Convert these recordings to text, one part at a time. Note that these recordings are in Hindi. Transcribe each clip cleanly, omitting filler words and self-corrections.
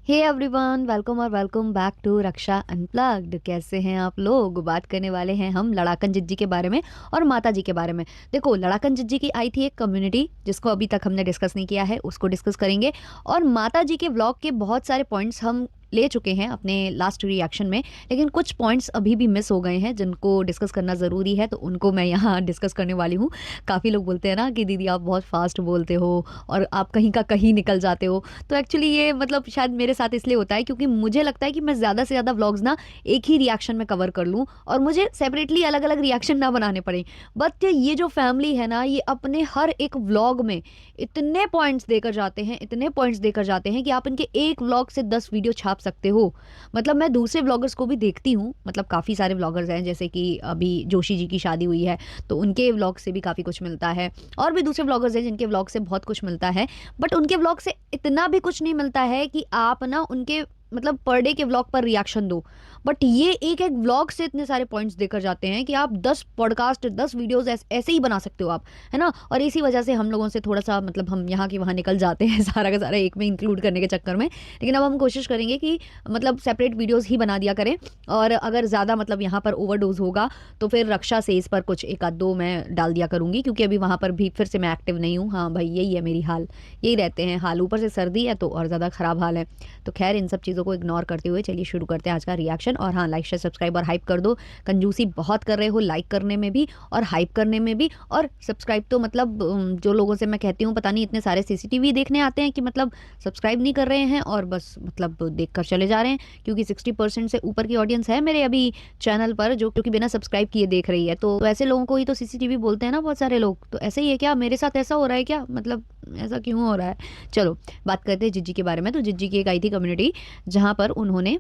हे एवरीवन, वेलकम और welcome back to Raksha unplugged. कैसे हैं आप लोग? बात करने वाले हैं हम लड़ाकन जिज्जी के बारे में और माता जी के बारे में। देखो, लड़ाकन जिज्जी की आई थी एक कम्युनिटी जिसको अभी तक हमने डिस्कस नहीं किया है, उसको डिस्कस करेंगे। और माता जी के व्लॉग के बहुत सारे पॉइंट्स हम ले चुके हैं अपने लास्ट रिएक्शन में, लेकिन कुछ पॉइंट्स अभी भी मिस हो गए हैं जिनको डिस्कस करना ज़रूरी है, तो उनको मैं यहाँ डिस्कस करने वाली हूँ। काफ़ी लोग बोलते हैं ना कि दीदी आप बहुत फास्ट बोलते हो और आप कहीं का कहीं निकल जाते हो। तो एक्चुअली ये मतलब शायद मेरे साथ इसलिए होता है क्योंकि मुझे लगता है कि मैं ज़्यादा से ज़्यादा व्लॉग्स ना एक ही रिएक्शन में कवर कर लूँ और मुझे सेपरेटली अलग अलग रिएक्शन ना बनाने पड़े। बट ये जो फैमिली है ना, ये अपने हर एक व्लॉग में इतने पॉइंट्स देकर जाते हैं, इतने पॉइंट्स देकर जाते हैं कि आप इनके एक व्लॉग से 10 वीडियो छाप सकते हो। मतलब मैं दूसरे व्लॉगर्स को भी देखती हूँ, मतलब काफ़ी सारे व्लॉगर्स हैं, जैसे कि अभी जोशी जी की शादी हुई है तो उनके व्लॉग से भी काफ़ी कुछ मिलता है। और भी दूसरे व्लॉगर्स हैं जिनके व्लॉग से बहुत कुछ मिलता है, बट उनके व्लॉग से इतना भी कुछ नहीं मिलता है कि आप ना उनके मतलब पर डे के व्लॉग पर रिएक्शन दो। बट ये एक एक व्लॉग से इतने सारे पॉइंट्स देकर जाते हैं कि आप 10 पॉडकास्ट 10 वीडियोस ऐसे ही बना सकते हो आप, है ना। और इसी वजह से हम लोगों से थोड़ा सा मतलब हम यहाँ की वहाँ निकल जाते हैं सारा का सारा एक में इंक्लूड करने के चक्कर में। लेकिन अब हम कोशिश करेंगे कि मतलब सेपरेट वीडियोस ही बना दिया करें। और अगर ज़्यादा मतलब यहाँ पर ओवरडोज होगा तो फिर रक्षा से इस पर कुछ एक आध दो मैं डाल दिया करूँगी, क्योंकि अभी वहाँ पर भी फिर से मैं एक्टिव नहीं हूँ। हाँ भाई, यही है मेरी हाल, यही रहते हैं हाल। ऊपर से सर्दी है तो और ज़्यादा ख़राब हाल है। तो खैर, इन सब चीज़ों को इग्नोर करते हुए चलिए शुरू करते हैं आज का रिएक्शन। और हाँ, लाइक शेयर सब्सक्राइब और हाइप कर दो। कंजूसी बहुत कर रहे हो लाइक करने में भी और हाइप करने में भी। और सब्सक्राइब तो मतलब जो लोगों से मैं कहती हूँ, पता नहीं इतने सारे सीसीटीवी देखने आते हैं कि मतलब सब्सक्राइब नहीं कर रहे हैं और बस मतलब देख कर चले जा रहे हैं, क्योंकि 60% से ऊपर की ऑडियंस है मेरे अभी चैनल पर जो क्योंकि बिना सब्सक्राइब किए देख रही है। तो ऐसे लोगों को ही तो सीसीटीवी बोलते हैं ना बहुत सारे लोग। तो ऐसे ही है क्या? मेरे साथ ऐसा हो रहा है क्या? मतलब ऐसा क्यों हो रहा है? चलो बात करते हैं जिज्जी के बारे में। तो जिज्जी की एक आई थी कम्युनिटी जहाँ पर उन्होंने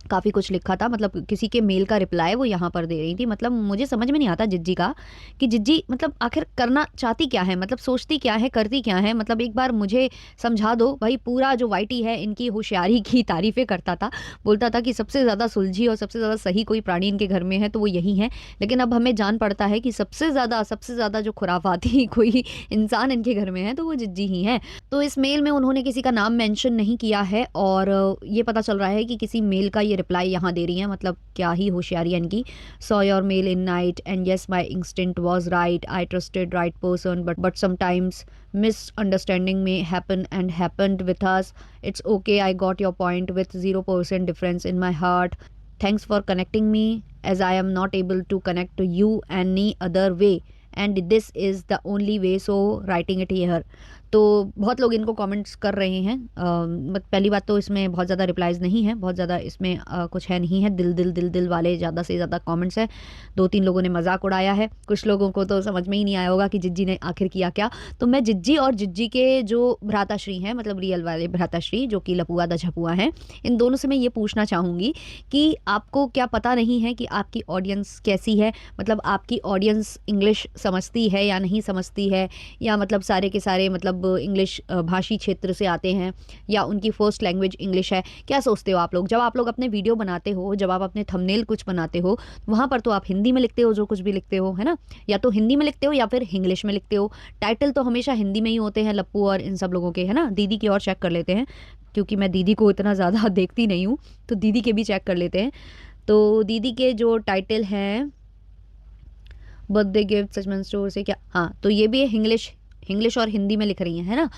काफ़ी कुछ लिखा था, मतलब किसी के मेल का रिप्लाई वो यहाँ पर दे रही थी। मतलब मुझे समझ में नहीं आता जिज्जी का कि जिज्जी मतलब आखिर करना चाहती क्या है, मतलब सोचती क्या है, करती क्या है। मतलब एक बार मुझे समझा दो भाई। पूरा जो वाईटी है इनकी होशियारी की तारीफ़ें करता था, बोलता था कि सबसे ज़्यादा सुलझी और सबसे ज़्यादा सही कोई प्राणी इनके घर में है तो वो यही है। लेकिन अब हमें जान पड़ता है कि सबसे ज़्यादा जो खुराफाती कोई इंसान इनके घर में है तो वो जिज्जी ही है। तो इस मेल में उन्होंने किसी का नाम मेंशन नहीं किया है और ये पता चल रहा है कि किसी मेल का ये रिप्लाई यहाँ दे रही हैं। मतलब क्या ही होशियारी है इनकी। Saw your mail in night and yes my instinct was right, I trusted right person but sometimes misunderstanding may happen and happened with us. It's okay, I got your point with 0% difference in my heart. Thanks for connecting me as I am not able to connect to you any other way and this is the only way, so writing it here. तो बहुत लोग इनको कमेंट्स कर रहे हैं। पहली बात तो इसमें बहुत ज़्यादा रिप्लाइज़ नहीं है, बहुत ज़्यादा इसमें कुछ है नहीं है। दिल दिल दिल दिल वाले ज़्यादा से ज़्यादा कमेंट्स हैं। 2-3 लोगों ने मजाक उड़ाया है, कुछ लोगों को तो समझ में ही नहीं आया होगा कि जिज्जी ने आखिर किया क्या। तो मैं जिज्जी और जिज्जी के जो भ्राताश्री हैं, मतलब रियल वाले भ्राताश्री जो कि लपुआ द झपुआ हैं, इन दोनों से मैं ये पूछना चाहूँगी कि आपको क्या पता नहीं है कि आपकी ऑडियंस कैसी है? मतलब आपकी ऑडियंस इंग्लिश समझती है या नहीं समझती है, या मतलब सारे के सारे मतलब इंग्लिश भाषी क्षेत्र से आते हैं, या उनकी फर्स्ट लैंग्वेज इंग्लिश है? क्या सोचते हो आप लोग? जब आप लोग अपने वीडियो बनाते हो, जब आप अपने थंबनेल कुछ बनाते हो, वहाँ पर तो आप हिंदी में लिखते हो जो कुछ भी लिखते हो, है ना। या तो हिंदी में लिखते हो या फिर इंग्लिश में लिखते हो। टाइटल तो हमेशा हिंदी में ही होते हैं लप्पू और इन सब लोगों के, है ना। दीदी की और चेक कर लेते हैं, क्योंकि मैं दीदी को इतना ज़्यादा देखती नहीं हूँ, तो दीदी के भी चेक कर लेते हैं। तो दीदी के जो टाइटल हैं, बर्थडे गिफ्ट सचमन स्टोर से क्या, हाँ, तो ये भी इंग्लिश इंग्लिश और हिंदी में लिख रही हैं, है ना।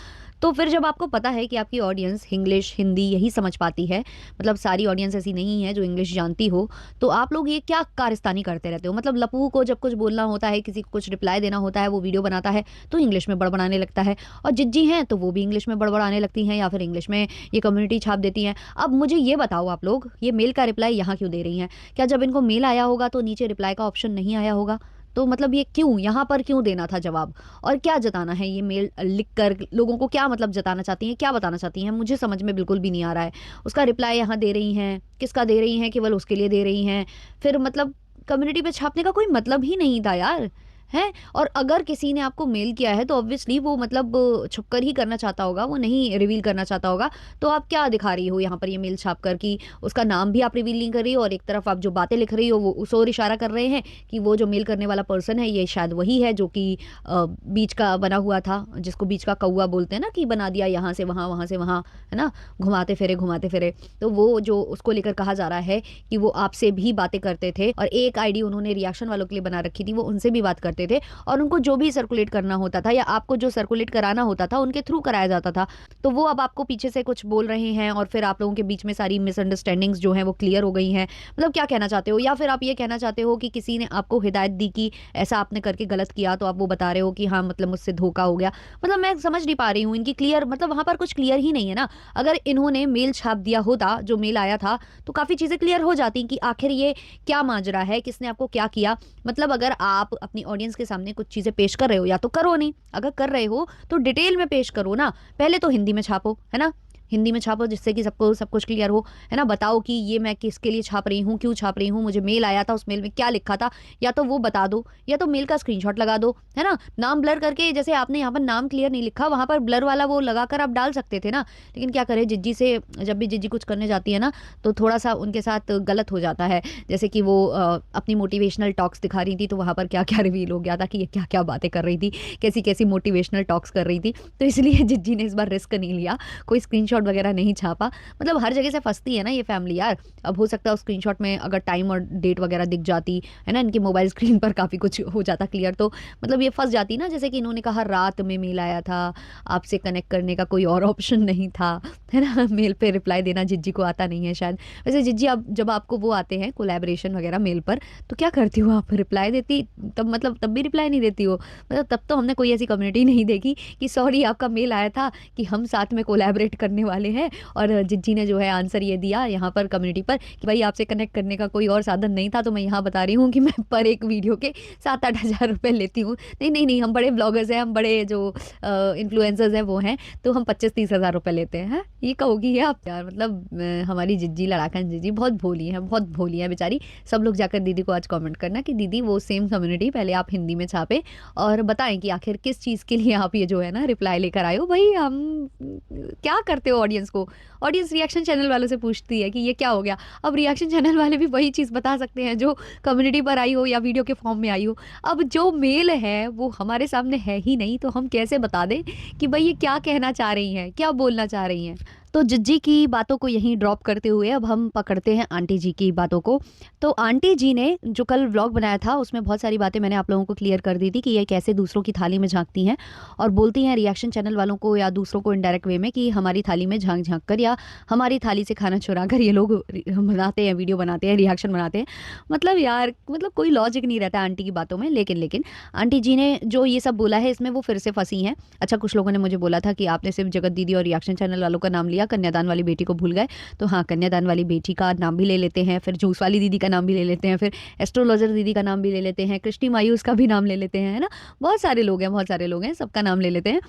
तो फिर जब आपको पता है कि आपकी ऑडियंस इंग्लिश हिंदी यही समझ पाती है, मतलब सारी ऑडियंस ऐसी नहीं है जो इंग्लिश जानती हो, तो आप लोग ये क्या कारस्तानी करते रहते हो? मतलब लपू को जब कुछ बोलना होता है, किसी को कुछ रिप्लाई देना होता है, वो वीडियो बनाता है तो इंग्लिश में बड़बड़ाने लगता है, और जिज्जी हैं तो वो भी इंग्लिश में बड़बड़ाने लगती हैं या फिर इंग्लिश में ये कम्युनिटी छाप देती हैं। अब मुझे ये बताओ, आप लोग ये मेल का रिप्लाई यहाँ क्यों दे रही हैं? क्या जब इनको मेल आया होगा तो नीचे रिप्लाई का ऑप्शन नहीं आया होगा? तो मतलब ये क्यों यहाँ पर क्यों देना था जवाब? और क्या जताना है ये मेल लिख कर? लोगों को क्या मतलब जताना चाहती हैं, क्या बताना चाहती हैं? मुझे समझ में बिल्कुल भी नहीं आ रहा है। उसका रिप्लाई यहाँ दे रही हैं, किसका दे रही हैं? केवल उसके लिए दे रही हैं। फिर मतलब कम्युनिटी पे छापने का कोई मतलब ही नहीं था यार, हैं? और अगर किसी ने आपको मेल किया है तो ऑब्वियसली वो मतलब छुपकर ही करना चाहता होगा, वो नहीं रिवील करना चाहता होगा। तो आप क्या दिखा रही हो यहाँ पर ये मेल छाप कर कि उसका नाम भी आप रिवील नहीं कर रही हो और एक तरफ आप जो बातें लिख रही हो वो उस ओर इशारा कर रहे हैं कि वो जो मेल करने वाला पर्सन है ये शायद वही है जो कि बीच का बना हुआ था, जिसको बीच का कौवा बोलते हैं ना, कि बना दिया यहाँ से वहाँ से वहाँ, है ना? घुमाते फिरे, घुमाते फिरे। तो वो जो उसको लेकर कहा जा रहा है कि वो आपसे भी बातें करते थे और एक आईडी उन्होंने रिएक्शन वालों के लिए बना रखी थी, वो उनसे भी बात करते थे और उनको जो भी सर्कुलेट करना होता था या आपको जो सर्कुलेट कराना होता था उनके थ्रू कराया जाता था। तो वो अब आपको पीछे से कुछ बोल रहे हैं और फिर आप लोगों के बीच में सारी मिसअंडरस्टैंडिंग्स जो हैं वो क्लियर हो गई हैं। मतलब क्या कहना चाहते हो? या फिर आप ये कहना चाहते हो कि किसी ने आपको हिदायत दी कि ऐसा आपने करके गलत किया, तो आप वो बता रहे हो कि हाँ मतलब मुझसे धोखा हो गया। मतलब मैं समझ नहीं पा रही हूँ इनकी क्लियर, मतलब वहाँ पर कुछ क्लियर ही नहीं है ना। अगर इन्होंने मेल छाप दिया होता, जो मेल आया था, तो काफ़ी चीज़ें क्लियर हो जाती कि आखिर ये क्या माजरा है, किसने आपको क्या किया। मतलब अगर आप अपनी ऑडियंस के सामने कुछ चीज़ें पेश कर रहे हो या तो करो नहीं, अगर कर रहे हो तो डिटेल में पेश करो ना। पहले तो हिंदी में छापो, है ना? हिंदी में छापो जिससे कि सबको सब कुछ क्लियर हो, है ना? बताओ कि ये मैं किसके लिए छाप रही हूँ, क्यों छाप रही हूँ, मुझे मेल आया था, उस मेल में क्या लिखा था, या तो वो बता दो या तो मेल का स्क्रीनशॉट लगा दो, है ना? नाम ब्लर करके, जैसे आपने यहाँ पर नाम क्लियर नहीं लिखा, वहाँ पर ब्लर वाला वो लगाकर आप डाल सकते थे ना। लेकिन क्या करें, जिज्जी से जब भी जिज्जी कुछ करने जाती है ना, तो थोड़ा-सा उनके साथ गलत हो जाता है। जैसे कि वो अपनी मोटिवेशनल टॉक्स दिखा रही थी, तो वहाँ पर क्या-क्या रिवील हो गया था कि ये क्या-क्या बातें कर रही थी, कैसी-कैसी मोटिवेशनल टॉक्स कर रही थी। तो इसलिए जिज्जी ने इस बार रिस्क नहीं लिया, कोई स्क्रीनशॉट वगैरह नहीं छापा। मतलब हर जगह से फँसती है ना ये फैमिली यार। अब हो सकता है उस स्क्रीनशॉट में अगर टाइम और डेट वगैरह दिख जाती, है ना? इनकी मोबाइल स्क्रीन पर काफ़ी कुछ हो जाता क्लियर, तो मतलब ये फँस जाती ना। जैसे कि इन्होंने कहा रात में मेल आया था, आपसे कनेक्ट करने का कोई और ऑप्शन नहीं था, है ना? मेल पे रिप्लाई देना जिज्जी को आता नहीं है शायद। वैसे जिज्जी, अब जब आपको वो आते हैं कोलैबोरेशन वगैरह मेल पर, तो क्या करती हो आप? रिप्लाई देती तब, मतलब तब भी रिप्लाई नहीं देती हो? मतलब तब तो हमने कोई ऐसी कम्युनिटी नहीं देखी कि सॉरी आपका मेल आया था कि हम साथ में कोलैबोरेट करने वाले हैं, और जिज्जी ने जो है आंसर ये दिया यहाँ पर कम्युनिटी पर कि भाई आपसे कनेक्ट करने का कोई और साधन नहीं था, तो मैं यहाँ बता रही हूँ कि मैं पर एक वीडियो के 7-8 हज़ार रुपये लेती हूँ। नहीं, नहीं, नहीं, हम बड़े ब्लॉगर्स हैं, हम बड़े जो इन्फ्लुएंसर्स हैं वो हैं, तो हम 25-30 हज़ार रुपये लेते हैं। हैं? ये कहोगी है आप यार? मतलब हमारी जिज्जी, लड़ाकन जिज्जी बहुत भोली हैं, बहुत भोली हैं बेचारी। सब लोग जाकर दीदी को आज कमेंट करना कि दीदी वो सेम कम्युनिटी पहले आप हिंदी में छापें और बताएँ कि आखिर किस चीज़ के लिए आप ये जो है ना रिप्लाई लेकर आए हो। भई हम क्या करते हो ऑडियंस को? ऑडियंस रिएक्शन चैनल वालों से पूछती है कि ये क्या हो गया? अब रिएक्शन चैनल वाले भी वही चीज़ बता सकते हैं जो कम्युनिटी पर आई हो या वीडियो के फॉर्म में आई हो। अब जो मेल है वो हमारे सामने है ही नहीं, तो हम कैसे बता दें कि भई ये क्या कहना चाह रही हैं, क्या बोलना चाह रही हैं? तो जिज्जी की बातों को यहीं ड्रॉप करते हुए अब हम पकड़ते हैं आंटी जी की बातों को। तो आंटी जी ने जो कल व्लॉग बनाया था उसमें बहुत सारी बातें मैंने आप लोगों को क्लियर कर दी थी कि ये कैसे दूसरों की थाली में झाँकती हैं और बोलती हैं रिएक्शन चैनल वालों को या दूसरों को इनडायरेक्ट वे में कि हमारी थाली में झाँक-झाँक कर या हमारी थाली से खाना चुरा कर ये लोग बनाते हैं, वीडियो बनाते हैं, रिएक्शन बनाते हैं। मतलब यार, मतलब कोई लॉजिक नहीं रहता आंटी की बातों में। लेकिन आंटी जी ने जो ये सब बोला है इसमें वो फिर से फँसी हैं। अच्छा, कुछ लोगों ने मुझे बोला था कि आपने सिर्फ जगत दीदी और रिएक्शन चैनल वालों का नाम लिया, कन्यादान वाली बेटी को भूल गए। तो हाँ, कन्यादान वाली बेटी का नाम भी ले लेते हैं, फिर जूस वाली दीदी का नाम भी ले लेते हैं, फिर एस्ट्रोलॉजर दीदी का नाम भी ले लेते हैं, कृष्टि मायूस का भी नाम ले लेते हैं, है ना? बहुत सारे लोग हैं, बहुत सारे लोग हैं, सबका नाम ले लेते हैं।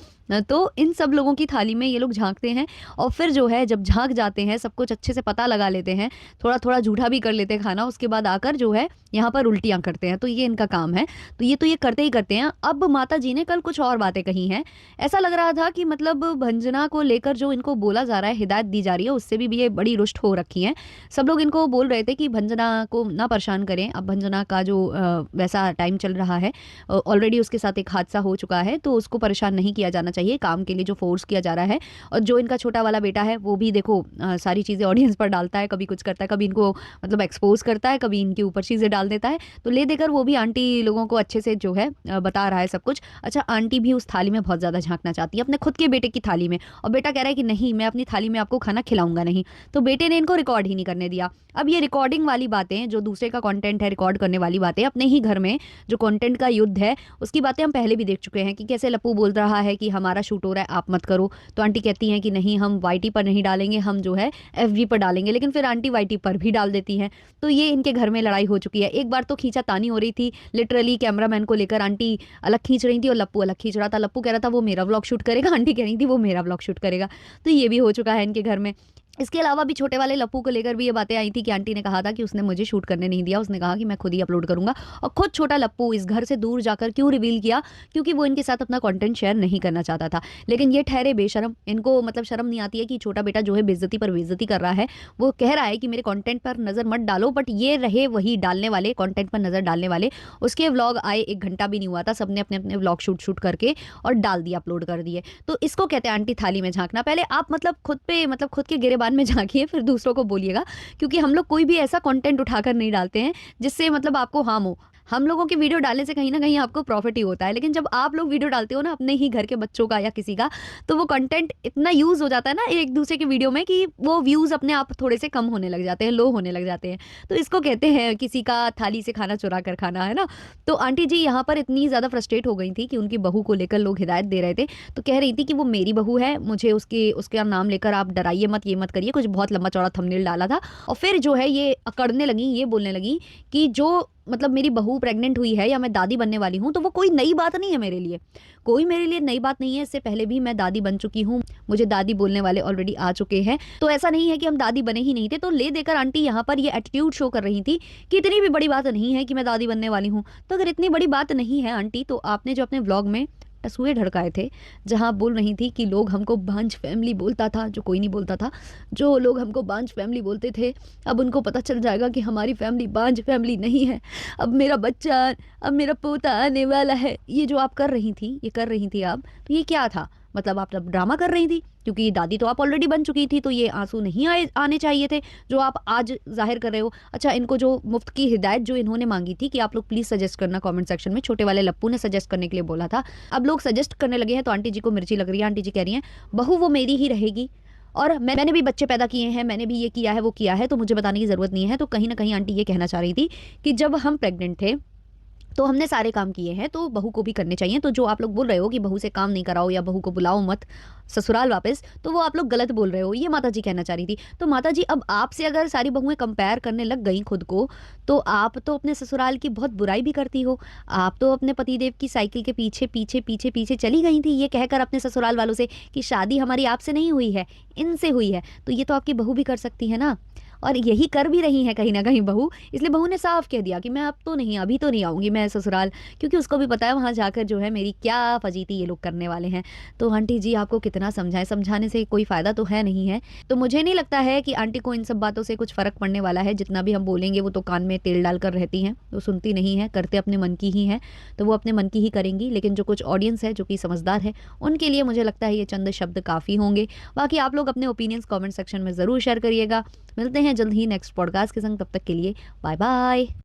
तो इन सब लोगों की थाली में ये लोग झाँकते हैं और फिर जो है जब झाँक जाते हैं, सब कुछ अच्छे से पता लगा लेते हैं, थोड़ा-थोड़ा झूठा भी कर लेते हैं खाना, उसके बाद आकर जो है यहाँ पर उल्टियाँ करते हैं। तो ये इनका काम है। तो ये करते ही करते हैं। अब माता जी ने कल कुछ और बातें कही हैं। ऐसा लग रहा था कि मतलब भंजना को लेकर जो इनको बोला जा रहा है, हिदायत दी जा रही है, उससे भी ये बड़ी रुष्ट हो रखी हैं। सब लोग इनको बोल रहे थे कि भंजना को ना परेशान करें। अब भंजना का जो वैसा टाइम चल रहा है, ऑलरेडी उसके साथ एक हादसा हो चुका है, तो उसको परेशान नहीं किया जाना चाहिए। काम के लिए जो फोर्स किया जा रहा है, और जो इनका छोटा वाला बेटा है वो भी देखो सारी चीज़ें ऑडियंस पर डालता है, कभी कुछ करता है, कभी इनको मतलब एक्सपोज करता है, कभी इनके ऊपर चीज़ें डाल देता है। तो ले देकर वो भी आंटी लोगों को अच्छे से जो है बता रहा है सब कुछ। अच्छा, आंटी भी उस थाली में बहुत ज़्यादा झाँकना चाहती है, अपने खुद के बेटे की थाली में, और बेटा कह रहा है कि नहीं, मैं अपनी थाली में आपको खाना खिलाऊंगा नहीं। तो बेटे ने इनको रिकॉर्ड ही नहीं करने दिया। अब ये रिकॉर्डिंग वाली बातें, जो दूसरे का कंटेंट है, रिकॉर्ड करने वाली बातें, अपने ही घर में जो कंटेंट का युद्ध है उसकी बातें हम पहले भी देख चुके हैं कि कैसे लप्पू बोल रहा है कि हमारा शूट हो रहा है, आप मत करो। तो आंटी कहती हैं कि नहीं, हम वाईटी पर नहीं डालेंगे, हम जो है एफबी पर डालेंगे। लेकिन फिर आंटी वाईटी पर भी डाल देती हैं। तो ये इनके घर में लड़ाई हो चुकी है। एक बार तो खींचातानी हो रही थी, लिटरली कैमरामैन को लेकर आंटी अलग खींच रही थी और लप्पू अलग खींच रहा था। लप्पू कह रहा था वो मेरा व्लॉग शूट करेगा, आंटी कह रही थी वो मेरा व्लॉग शूट करेगा। तो ये भी हो चुका है इनके घर में। इसके अलावा भी छोटे वाले लप्पू को लेकर भी ये बातें आई थी कि आंटी ने कहा था कि उसने मुझे शूट करने नहीं दिया, उसने कहा कि मैं खुद ही अपलोड करूँगा। और खुद छोटा लप्पू इस घर से दूर जाकर क्यों रिवील किया? क्योंकि वो इनके साथ अपना कंटेंट शेयर नहीं करना चाहता था। लेकिन ये ठहरे बेशर्म, इनको मतलब शर्म नहीं आती है कि छोटा बेटा जो है बेइज्जती पर बेइज्जती कर रहा है। वो कह रहा है कि मेरे कंटेंट पर नज़र मत डालो, बट ये रहे वही डालने वाले, कंटेंट पर नज़र डालने वाले। उसके व्लॉग आए 1 घंटा भी नहीं हुआ था, सबने अपने-अपने व्लॉग शूट करके और डाल दिए, अपलोड कर दिए। तो इसको कहते हैं आंटी थाली में झाँकना। पहले आप मतलब खुद पे मतलब खुद के गिरेबान में झाँकिए, फिर दूसरों को बोलिएगा, क्योंकि हम लोग कोई भी ऐसा कंटेंट उठाकर नहीं डालते हैं जिससे मतलब आपको हार्म हो। हम लोगों की वीडियो डालने से कहीं न कहीं आपको प्रॉफ़िट ही होता है। लेकिन जब आप लोग वीडियो डालते हो ना अपने ही घर के बच्चों का या किसी का, तो वो कंटेंट इतना यूज़ हो जाता है ना एक-दूसरे की वीडियो में कि वो व्यूज़ अपने आप थोड़े से कम होने लग जाते हैं, लो होने लग जाते हैं। तो इसको कहते हैं किसी का थाली से खाना चुरा कर खाना, है ना? तो आंटी जी यहाँ पर इतनी ज़्यादा फ्रस्ट्रेट हो गई थी कि उनकी बहू को लेकर लोग हिदायत दे रहे थे। तो कह रही थी कि वो मेरी बहू है, मुझे उसका नाम लेकर आप डराइए मत, ये मत करिए। कुछ बहुत लंबा-चौड़ा थंबनेल डाला था और फिर जो है ये अकड़ने लगी, ये बोलने लगी कि जो मतलब मेरी बहू प्रेग्नेंट हुई है या मैं दादी बनने वाली हूँ, तो वो कोई नई बात नहीं है मेरे लिए। कोई मेरे लिए नई बात नहीं है, इससे पहले भी मैं दादी बन चुकी हूँ, मुझे दादी बोलने वाले ऑलरेडी आ चुके हैं। तो ऐसा नहीं है कि हम दादी बने ही नहीं थे। तो ले देकर आंटी यहाँ पर ये एटीट्यूड शो कर रही थी कि इतनी भी बड़ी बात नहीं है कि मैं दादी बनने वाली हूँ। तो अगर इतनी बड़ी बात नहीं है आंटी, तो आपने जो अपने व्लॉग में टसूए ढड़काए थे, जहाँ बोल रही थी कि लोग हमको बांझ फैमिली बोलता था, जो कोई नहीं बोलता था। जो लोग हमको बांझ फैमिली बोलते थे, अब उनको पता चल जाएगा कि हमारी फैमिली बांझ फैमिली नहीं है। अब मेरा बच्चा, अब मेरा पोता आने वाला है। ये जो आप कर रही थी, ये कर रही थी आप, तो ये क्या था? मतलब आप तब ड्रामा कर रही थी, क्योंकि दादी तो आप ऑलरेडी बन चुकी थी, तो ये आँसू नहीं आने चाहिए थे, जो आप आज ज़ाहिर कर रहे हो। अच्छा, इनको जो मुफ्त की हिदायत जो इन्होंने माँगी थी कि आप लोग प्लीज़ सजेस्ट करना कमेंट सेक्शन में, छोटे वाले लप्पू ने सजेस्ट करने के लिए बोला था। अब लोग सजेस्ट करने लगे हैं, तो आंटी जी को मिर्ची लग रही है। आंटी जी कह रही हैं, बहू वो मेरी ही रहेगी और मैंने भी बच्चे पैदा किए हैं, मैंने भी ये किया है, वो किया है, तो मुझे बताने की ज़रूरत नहीं है। तो कहीं न कहीं आंटी ये कहना चाह रही थी कि जब हम प्रेग्नेंट थे, तो हमने सारे काम किए हैं, तो बहू को भी करने चाहिए। तो जो आप लोग बोल रहे हो कि बहू से काम नहीं कराओ या बहू को बुलाओ मत ससुराल वापस, तो वो आप लोग गलत बोल रहे हो, ये माताजी कहना चाह रही थी। तो माताजी, अब आपसे अगर सारी बहुएँ कंपेयर करने लग गईं खुद को, तो आप तो अपने ससुराल की बहुत बुराई भी करती हो। आप तो अपने पतिदेव की साइकिल के पीछे चली गई थी, ये कहकर अपने ससुराल वालों से कि शादी हमारी आपसे नहीं हुई है, इनसे हुई है। तो ये तो आपकी बहू भी कर सकती है ना। और यही कर भी रही हैं कहीं न कहीं बहू, इसलिए बहू ने साफ कह दिया कि मैं अब तो नहीं, अभी तो नहीं आऊँगी मैं ससुराल, क्योंकि उसको भी पता है वहाँ जाकर जो है मेरी क्या फजीती ये लोग करने वाले हैं। तो आंटी जी आपको कितना समझाएँ, समझाने से कोई फ़ायदा तो है नहीं है। तो मुझे नहीं लगता है कि आंटी को इन सब बातों से कुछ फ़र्क पड़ने वाला है, जितना भी हम बोलेंगे वो तो कान में तेल डालकर रहती हैं, वो सुनती नहीं हैं, करते अपने मन की ही हैं, तो वो अपने मन की ही करेंगी। लेकिन जो कुछ ऑडियंस है, जो कि समझदार है, उनके लिए मुझे लगता है ये चंद शब्द काफ़ी होंगे। बाकी आप लोग अपने ओपिनियंस कमेंट सेक्शन में ज़रूर शेयर करिएगा। मिलते हैं जल्द ही नेक्स्ट पॉडकास्ट के संग, तब तक के लिए बाय बाय।